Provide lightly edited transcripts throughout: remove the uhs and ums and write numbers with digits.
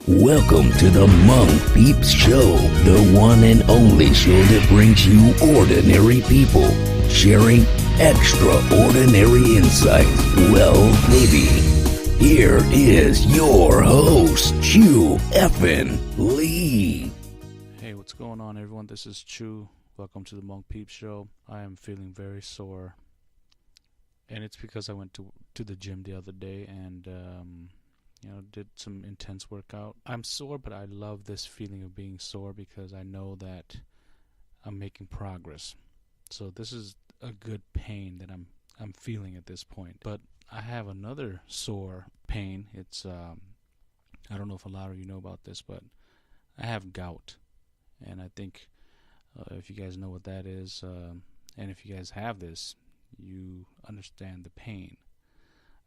Welcome to the Hmong Peeps Show, the one and only show that brings you ordinary people sharing extraordinary insights. Well, maybe. Here is your host, Chew Effin Lee. Hey, what's going on, everyone? This is Chew. Welcome to the Hmong Peeps Show. I am feeling very sore, and it's because I went to the gym the other day and did some intense workout. I'm sore, but I love this feeling of being sore because I know that I'm making progress. So this is a good pain that I'm feeling at this point. But I have another sore pain. It's I don't know if a lot of you know about this, but I have gout, and I think if you guys know what that is, and if you guys have this, you understand the pain.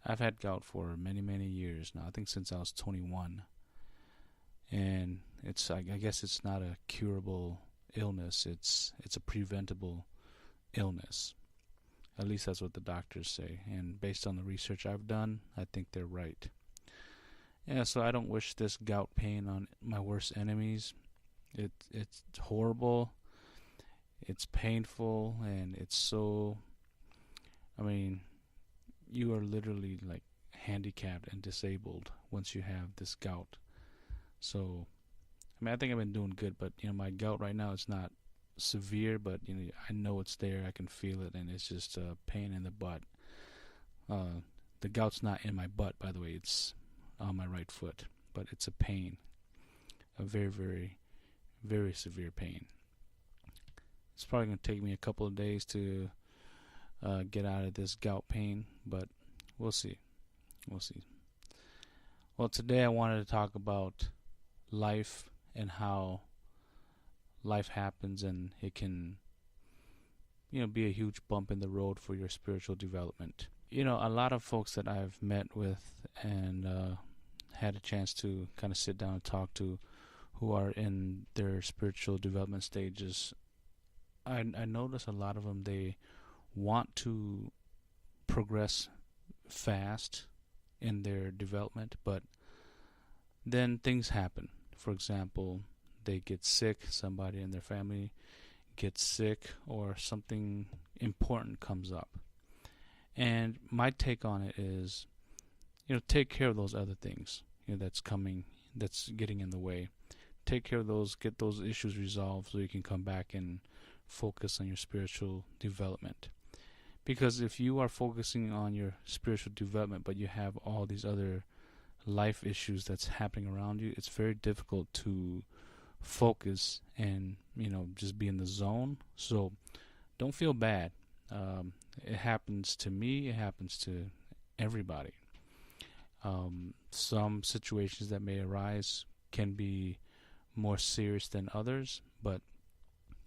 I've had gout for many, many years now. I think since I was 21. And I guess it's not a curable illness. It's a preventable illness. At least that's what the doctors say. And based on the research I've done, I think they're right. Yeah, so I don't wish this gout pain on my worst enemies. It's horrible. It's painful, and it's so... you are literally like handicapped and disabled once you have this gout. So, I think I've been doing good, but my gout right now, it's not severe, but I know it's there. I can feel it, and it's just a pain in the butt. The gout's not in my butt, by the way. It's on my right foot, but it's a pain, a very, very, very severe pain. It's probably going to take me a couple of days to get out of this gout pain, but we'll see. Well, today I wanted to talk about life and how life happens, and it can be a huge bump in the road for your spiritual development. A lot of folks that I've met with and had a chance to kind of sit down and talk to, who are in their spiritual development stages, I notice a lot of them, they want to progress fast in their development, but then things happen. For example, they get sick, somebody in their family gets sick, or something important comes up. And my take on it is, take care of those other things that's coming, that's getting in the way. Take care of those, get those issues resolved so you can come back and focus on your spiritual development. Because if you are focusing on your spiritual development, but you have all these other life issues that's happening around you, it's very difficult to focus and, just be in the zone. So don't feel bad. It happens to me. It happens to everybody. Some situations that may arise can be more serious than others, but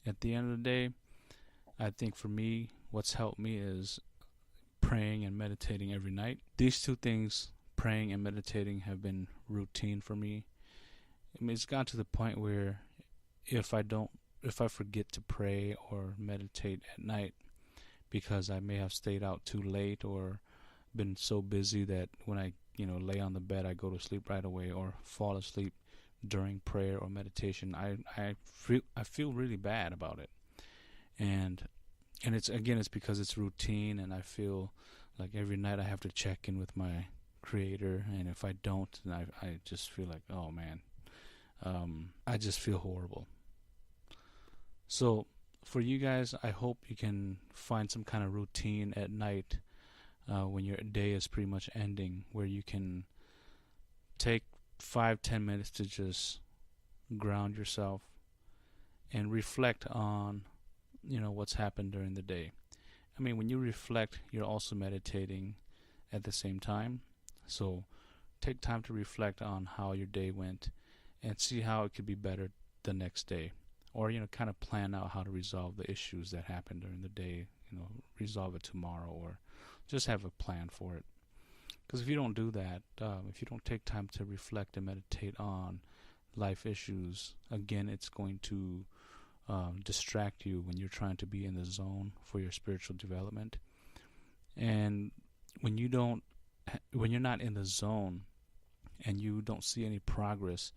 at the end of the day, I think for me, what's helped me is praying and meditating every night. These two things, praying and meditating, have been routine for me. It's gotten to the point where if I forget to pray or meditate at night because I may have stayed out too late or been so busy that when I lay on the bed, I go to sleep right away or fall asleep during prayer or meditation, I feel really bad about it. And it's because it's routine, and I feel like every night I have to check in with my Creator, and if I don't, then I just feel like, oh man, I just feel horrible. So for you guys, I hope you can find some kind of routine at night when your day is pretty much ending, where you can take 5-10 minutes to just ground yourself and reflect on what's happened during the day. When you reflect, you're also meditating at the same time. So take time to reflect on how your day went and see how it could be better the next day, or kind of plan out how to resolve the issues that happened during the day. Resolve it tomorrow, or just have a plan for it. Because if you don't do that, if you don't take time to reflect and meditate on life issues, again, it's going to distract you when you're trying to be in the zone for your spiritual development. And when you're not in the zone, and you don't see any progress,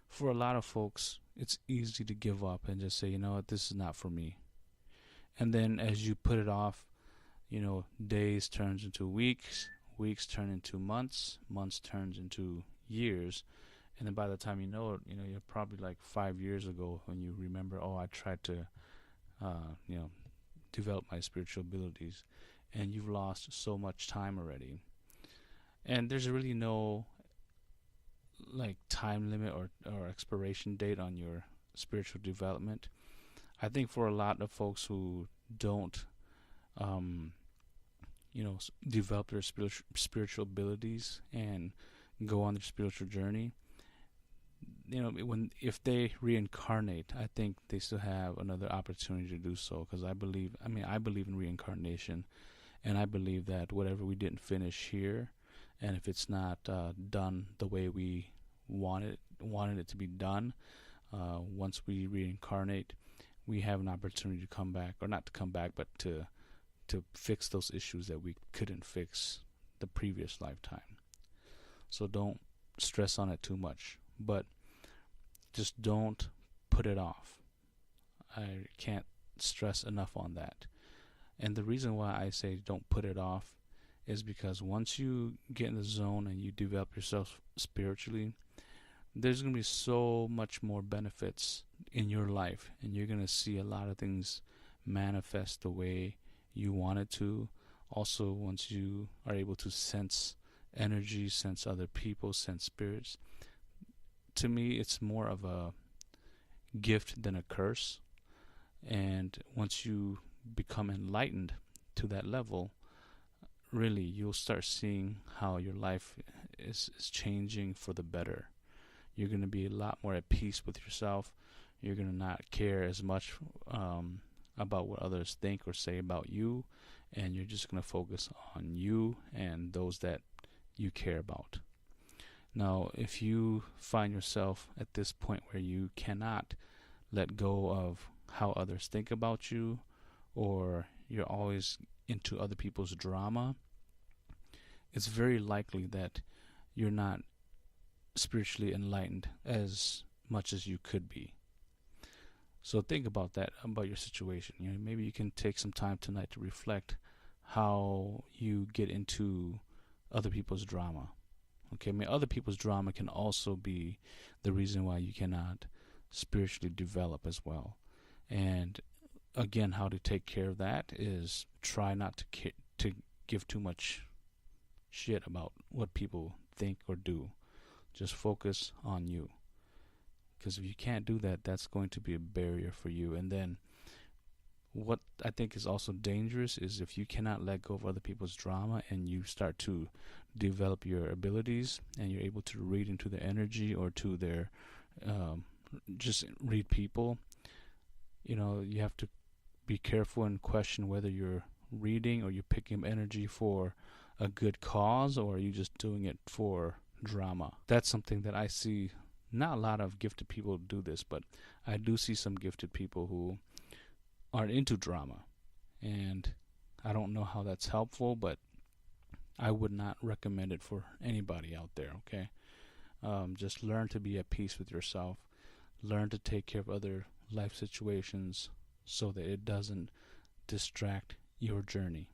for a lot of folks, it's easy to give up and just say, you know what, this is not for me. And then as you put it off, days turns into weeks, weeks turn into months, months turns into years, and then by the time you know it, you're probably like 5 years ago when you remember, oh, I tried to, you know, develop my spiritual abilities, and you've lost so much time already. And there's really no like time limit or expiration date on your spiritual development. I think for a lot of folks who don't, um, develop their spiritual abilities and go on their spiritual journey, if they reincarnate, I think they still have another opportunity to do so. Because I believe in reincarnation, and I believe that whatever we didn't finish here, and if it's not done the way we wanted it to be done, once we reincarnate, we have an opportunity to come back, or not to come back, but to fix those issues that we couldn't fix the previous lifetime. So don't stress on it too much, but just don't put it off. I can't stress enough on that. And the reason why I say don't put it off is because once you get in the zone and you develop yourself spiritually, there's going to be so much more benefits in your life, and you're going to see a lot of things manifest the way you want it to. Also, once you are able to sense energy, sense other people, sense spirits, to me it's more of a gift than a curse. And once you become enlightened to that level, really you'll start seeing how your life is changing for the better. You're going to be a lot more at peace with yourself. You're going to not care as much about what others think or say about you, and you're just going to focus on you and those that you care about. Now, if you find yourself at this point where you cannot let go of how others think about you, or you're always into other people's drama, it's very likely that you're not spiritually enlightened as much as you could be. So think about that, about your situation. Maybe you can take some time tonight to reflect how you get into other people's drama. Okay, other people's drama can also be the reason why you cannot spiritually develop as well. And again, how to take care of that is try not to give too much shit about what people think or do. Just focus on you. Because if you can't do that, that's going to be a barrier for you. And then what I think is also dangerous is if you cannot let go of other people's drama and you start to develop your abilities and you're able to read into the energy or to their just read people, you have to be careful and question whether you're reading or you're picking up energy for a good cause, or are you just doing it for drama. That's something that I see. Not a lot of gifted people do this, but I do see some gifted people who are into drama, and I don't know how that's helpful, but I would not recommend it for anybody out there. Okay, just learn to be at peace with yourself. Learn to take care of other life situations so that it doesn't distract your journey.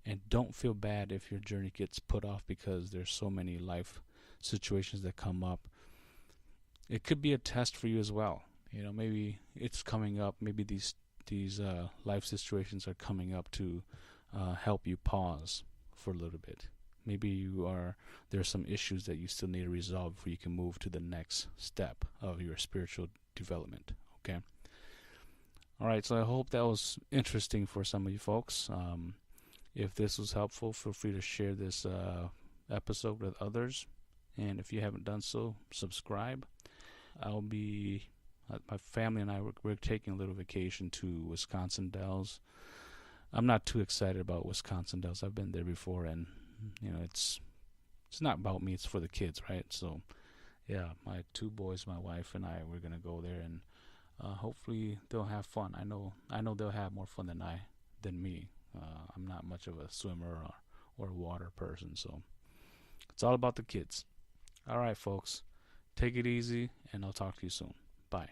And don't feel bad if your journey gets put off because there's so many life situations that come up. It could be a test for you as well. Maybe it's coming up. Maybe these life situations are coming up to help you pause for a little bit. Maybe there's some issues that you still need to resolve before you can move to the next step of your spiritual development. Okay. All right. So I hope that was interesting for some of you folks. If this was helpful, feel free to share this episode with others. And if you haven't done so, subscribe. My family and I, we're taking a little vacation to Wisconsin Dells. I'm not too excited about Wisconsin Dells. I've been there before, and it's not about me. It's for the kids, right? So, yeah, my two boys, my wife, and I, we're gonna go there, and hopefully they'll have fun. I know they'll have more fun than me. I'm not much of a swimmer or a water person, so it's all about the kids. All right, folks. Take it easy, and I'll talk to you soon. Bye.